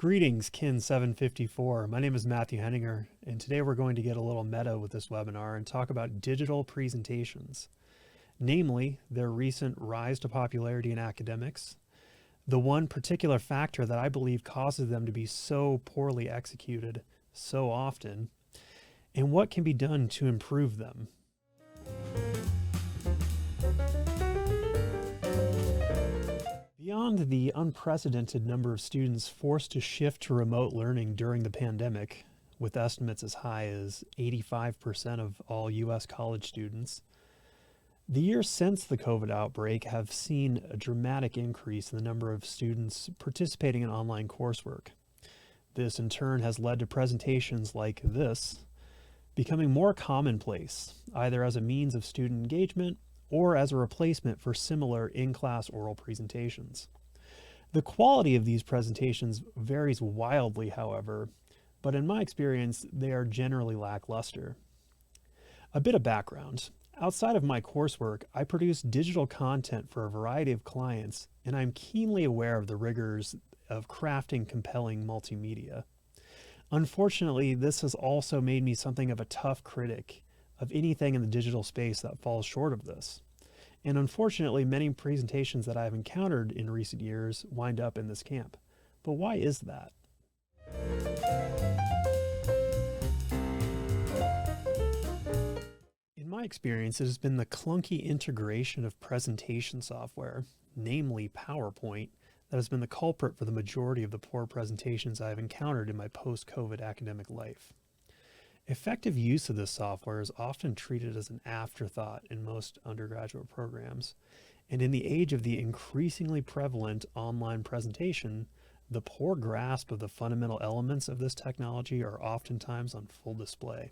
Greetings, KIN754. My name is Matthew Henninger, and today we're going to get a little meta with this webinar and talk about digital presentations, namely their recent rise to popularity in academics, the one particular factor that I believe causes them to be so poorly executed so often, and what can be done to improve them. Beyond the unprecedented number of students forced to shift to remote learning during the pandemic, with estimates as high as 85% of all U.S. college students, the years since the COVID outbreak have seen a dramatic increase in the number of students participating in online coursework. This in turn has led to presentations like this becoming more commonplace, either as a means of student engagement or as a replacement for similar in-class oral presentations. The quality of these presentations varies wildly, however, but in my experience, they are generally lackluster. A bit of background. Outside of my coursework, I produce digital content for a variety of clients, and I'm keenly aware of the rigors of crafting compelling multimedia. Unfortunately, this has also made me something of a tough critic of anything in the digital space that falls short of this. And unfortunately, many presentations that I've encountered in recent years wind up in this camp. But why is that? In my experience, it has been the clunky integration of presentation software, namely PowerPoint, that has been the culprit for the majority of the poor presentations I've encountered in my post-COVID academic life. Effective use of this software is often treated as an afterthought in most undergraduate programs, and in the age of the increasingly prevalent online presentation, the poor grasp of the fundamental elements of this technology are oftentimes on full display.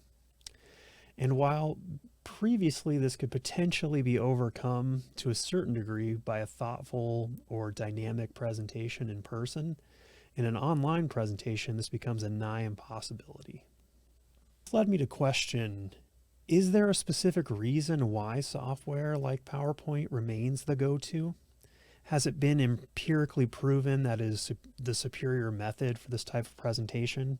And while previously this could potentially be overcome to a certain degree by a thoughtful or dynamic presentation in person, in an online presentation this becomes a nigh impossibility. This led me to question, is there a specific reason why software like PowerPoint remains the go-to? Has it been empirically proven that is the superior method for this type of presentation?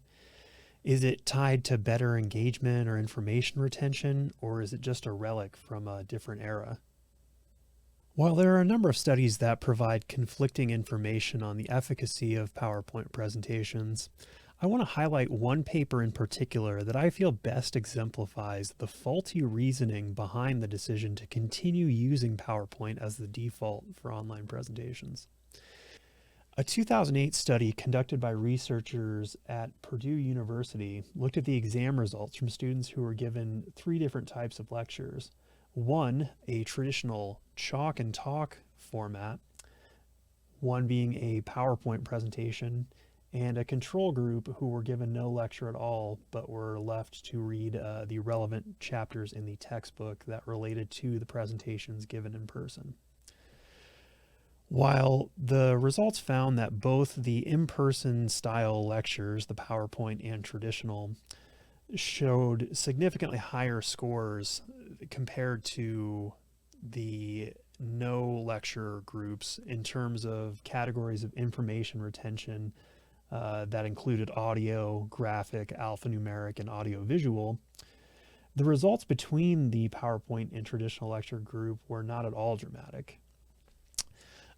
Is it tied to better engagement or information retention, or is it just a relic from a different era? While there are a number of studies that provide conflicting information on the efficacy of PowerPoint presentations, I want to highlight one paper in particular that I feel best exemplifies the faulty reasoning behind the decision to continue using PowerPoint as the default for online presentations. A 2008 study conducted by researchers at Purdue University looked at the exam results from students who were given three different types of lectures. One, a traditional chalk and talk format, one being a PowerPoint presentation, and a control group who were given no lecture at all, but were left to read the relevant chapters in the textbook that related to the presentations given in person. While the results found that both the in-person style lectures, the PowerPoint and traditional, showed significantly higher scores compared to the no lecture groups in terms of categories of information retention, that included audio, graphic, alphanumeric, and audio-visual, the results between the PowerPoint and traditional lecture group were not at all dramatic.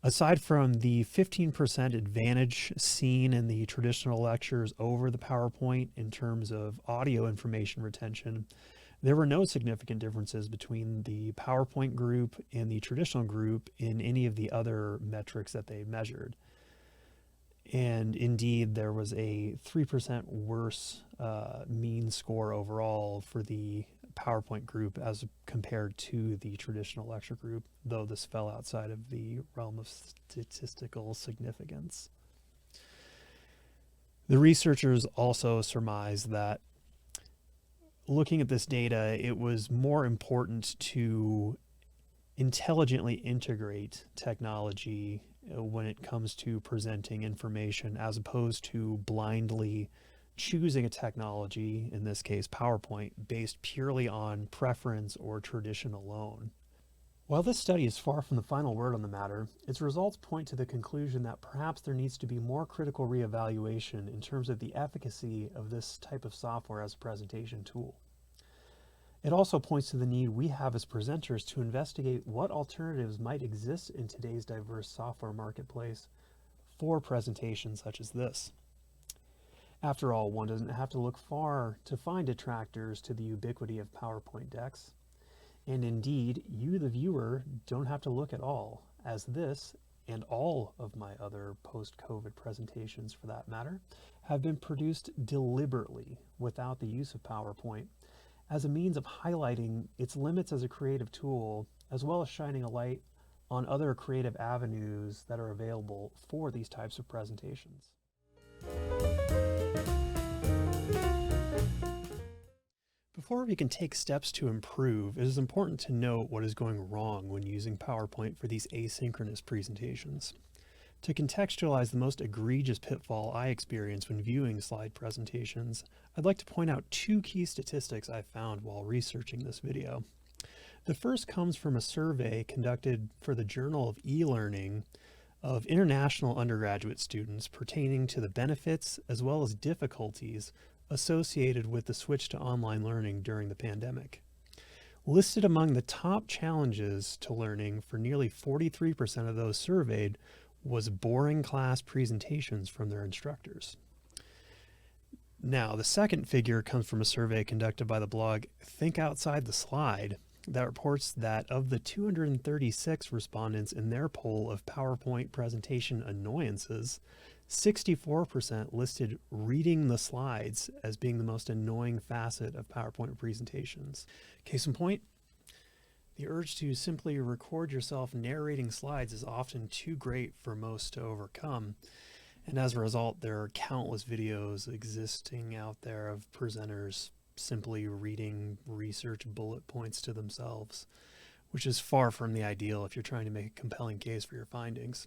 Aside from the 15% advantage seen in the traditional lectures over the PowerPoint in terms of audio information retention, there were no significant differences between the PowerPoint group and the traditional group in any of the other metrics that they measured. And indeed, there was a 3% worse mean score overall for the PowerPoint group as compared to the traditional lecture group, though this fell outside of the realm of statistical significance. The researchers also surmised that looking at this data, it was more important to intelligently integrate technology when it comes to presenting information, as opposed to blindly choosing a technology, in this case PowerPoint, based purely on preference or tradition alone. While this study is far from the final word on the matter, its results point to the conclusion that perhaps there needs to be more critical reevaluation in terms of the efficacy of this type of software as a presentation tool. It also points to the need we have as presenters to investigate what alternatives might exist in today's diverse software marketplace for presentations such as this. After all, one doesn't have to look far to find detractors to the ubiquity of PowerPoint decks. And indeed, you, the viewer, don't have to look at all, as this, and all of my other post-COVID presentations for that matter, have been produced deliberately without the use of PowerPoint as a means of highlighting its limits as a creative tool, as well as shining a light on other creative avenues that are available for these types of presentations. Before we can take steps to improve, it is important to note what is going wrong when using PowerPoint for these asynchronous presentations. To contextualize the most egregious pitfall I experience when viewing slide presentations, I'd like to point out two key statistics I found while researching this video. The first comes from a survey conducted for the Journal of E-Learning of international undergraduate students pertaining to the benefits as well as difficulties associated with the switch to online learning during the pandemic. Listed among the top challenges to learning for nearly 43% of those surveyed was boring class presentations from their instructors. Now, the second figure comes from a survey conducted by the blog Think Outside the Slide that reports that of the 236 respondents in their poll of PowerPoint presentation annoyances, 64% listed reading the slides as being the most annoying facet of PowerPoint presentations. Case in point, the urge to simply record yourself narrating slides is often too great for most to overcome, and as a result, there are countless videos existing out there of presenters simply reading research bullet points to themselves, which is far from the ideal if you're trying to make a compelling case for your findings.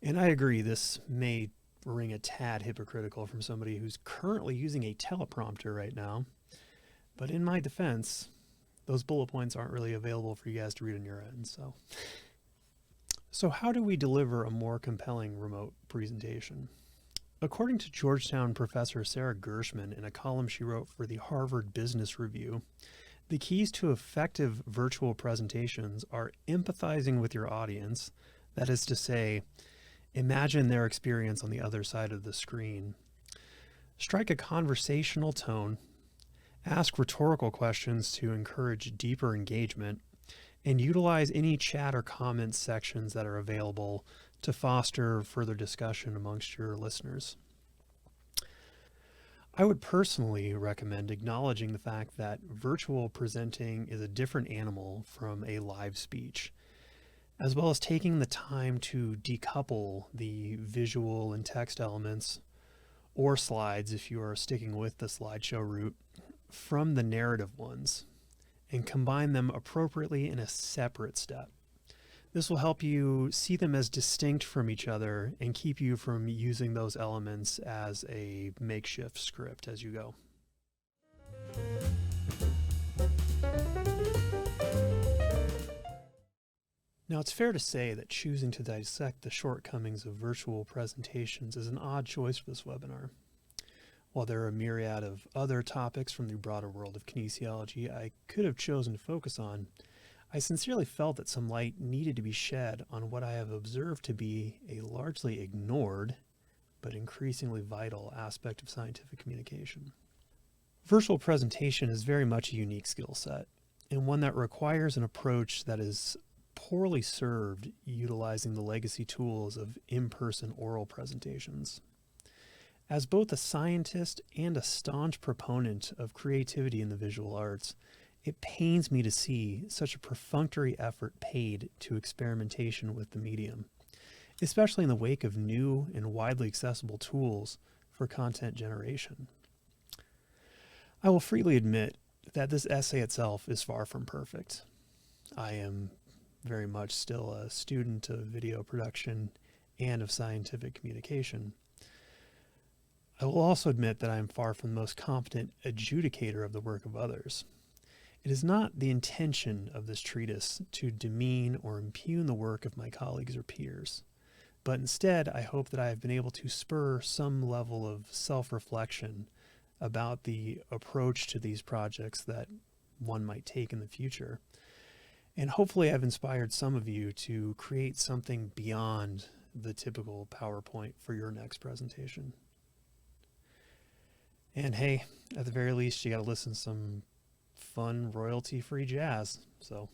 And I agree, this may ring a tad hypocritical from somebody who's currently using a teleprompter right now, but in my defense, those bullet points aren't really available for you guys to read on your end. So how do we deliver a more compelling remote presentation? According to Georgetown professor Sarah Gershman in a column she wrote for the Harvard Business Review, the keys to effective virtual presentations are empathizing with your audience, that is to say, imagine their experience on the other side of the screen. Strike a conversational tone, ask rhetorical questions to encourage deeper engagement, and utilize any chat or comment sections that are available to foster further discussion amongst your listeners. I would personally recommend acknowledging the fact that virtual presenting is a different animal from a live speech, as well as taking the time to decouple the visual and text elements, or slides if you are sticking with the slideshow route, from the narrative ones, and combine them appropriately in a separate step. This will help you see them as distinct from each other and keep you from using those elements as a makeshift script as you go. Now, it's fair to say that choosing to dissect the shortcomings of virtual presentations is an odd choice for this webinar. While there are a myriad of other topics from the broader world of kinesiology I could have chosen to focus on, I sincerely felt that some light needed to be shed on what I have observed to be a largely ignored, but increasingly vital aspect of scientific communication. Virtual presentation is very much a unique skill set, and one that requires an approach that is poorly served utilizing the legacy tools of in-person oral presentations. As both a scientist and a staunch proponent of creativity in the visual arts, it pains me to see such a perfunctory effort paid to experimentation with the medium, especially in the wake of new and widely accessible tools for content generation. I will freely admit that this essay itself is far from perfect. I am very much still a student of video production and of scientific communication. I will also admit that I am far from the most competent adjudicator of the work of others. It is not the intention of this treatise to demean or impugn the work of my colleagues or peers, but instead I hope that I have been able to spur some level of self-reflection about the approach to these projects that one might take in the future. And hopefully I've inspired some of you to create something beyond the typical PowerPoint for your next presentation. And hey, at the very least, you got to listen to some fun royalty-free jazz. So